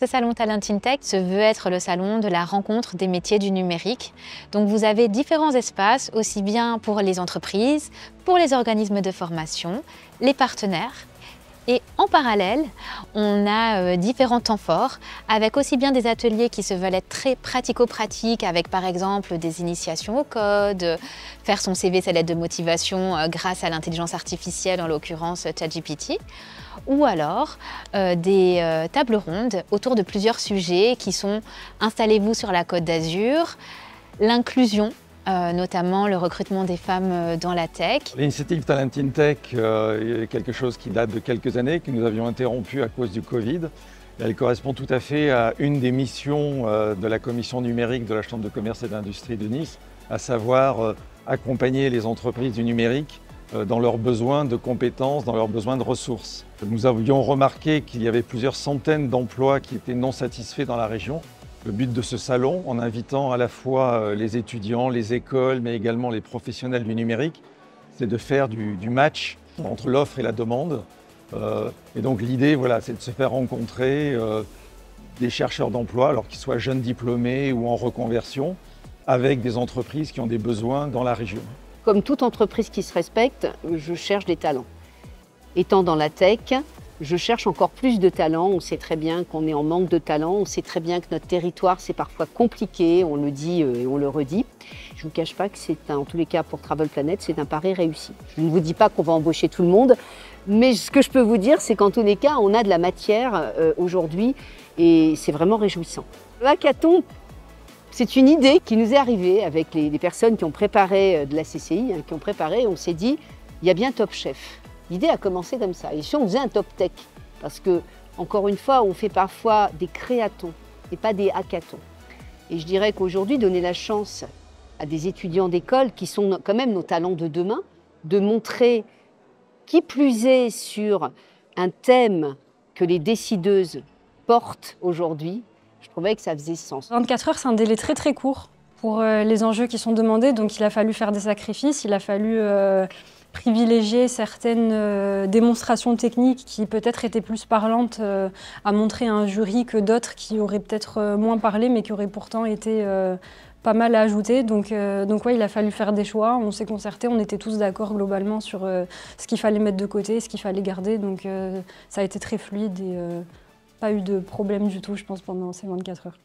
Ce salon Talent in Tech se veut être le salon de la rencontre des métiers du numérique. Donc vous avez différents espaces, aussi bien pour les entreprises, pour les organismes de formation, les partenaires. Et en parallèle, on a différents temps forts, avec aussi bien des ateliers qui se veulent être très pratico-pratiques, avec par exemple des initiations au code, faire son CV, sa lettre de motivation grâce à l'intelligence artificielle, en l'occurrence ChatGPT, ou alors des tables rondes autour de plusieurs sujets qui sont « Installez-vous sur la Côte d'Azur », l'inclusion, notamment le recrutement des femmes dans la tech. L'initiative Talent in Tech est quelque chose qui date de quelques années, que nous avions interrompu à cause du Covid. Elle correspond tout à fait à une des missions de la commission numérique de la Chambre de commerce et d'industrie de Nice, à savoir accompagner les entreprises du numérique dans leurs besoins de compétences, dans leurs besoins de ressources. Nous avions remarqué qu'il y avait plusieurs centaines d'emplois qui étaient non satisfaits dans la région. Le but de ce salon, en invitant à la fois les étudiants, les écoles, mais également les professionnels du numérique, c'est de faire du match entre l'offre et la demande. Et donc l'idée, voilà, c'est de se faire rencontrer des chercheurs d'emploi, alors qu'ils soient jeunes diplômés ou en reconversion, avec des entreprises qui ont des besoins dans la région. Comme toute entreprise qui se respecte, je cherche des talents. Étant dans la tech, je cherche encore plus de talents. On sait très bien qu'on est en manque de talents. On sait très bien que notre territoire, c'est parfois compliqué. On le dit et on le redit. Je ne vous cache pas que c'est, en tous les cas pour Travel Planet, c'est un pari réussi. Je ne vous dis pas qu'on va embaucher tout le monde, mais ce que je peux vous dire, c'est qu'en tous les cas, on a de la matière aujourd'hui et c'est vraiment réjouissant. Le hackathon, c'est une idée qui nous est arrivée avec les personnes qui ont préparé de la CCI, qui ont préparé. On s'est dit, il y a bien Top Chef. L'idée a commencé comme ça. Et si on faisait un top tech, parce que, encore une fois, on fait parfois des créatons et pas des hackathons. Et je dirais qu'aujourd'hui, donner la chance à des étudiants d'école, qui sont quand même nos talents de demain, de montrer, qui plus est sur un thème que les décideuses portent aujourd'hui, je trouvais que ça faisait sens. 24 heures, c'est un délai très très court pour les enjeux qui sont demandés. Donc il a fallu faire des sacrifices, il a fallu privilégier certaines démonstrations techniques qui peut-être étaient plus parlantes à montrer à un jury que d'autres qui auraient peut-être moins parlé mais qui auraient pourtant été pas mal à ajouter. Donc ouais, il a fallu faire des choix, on s'est concerté, on était tous d'accord globalement sur ce qu'il fallait mettre de côté, ce qu'il fallait garder. Donc ça a été très fluide et pas eu de problème du tout, je pense, pendant ces 24 heures.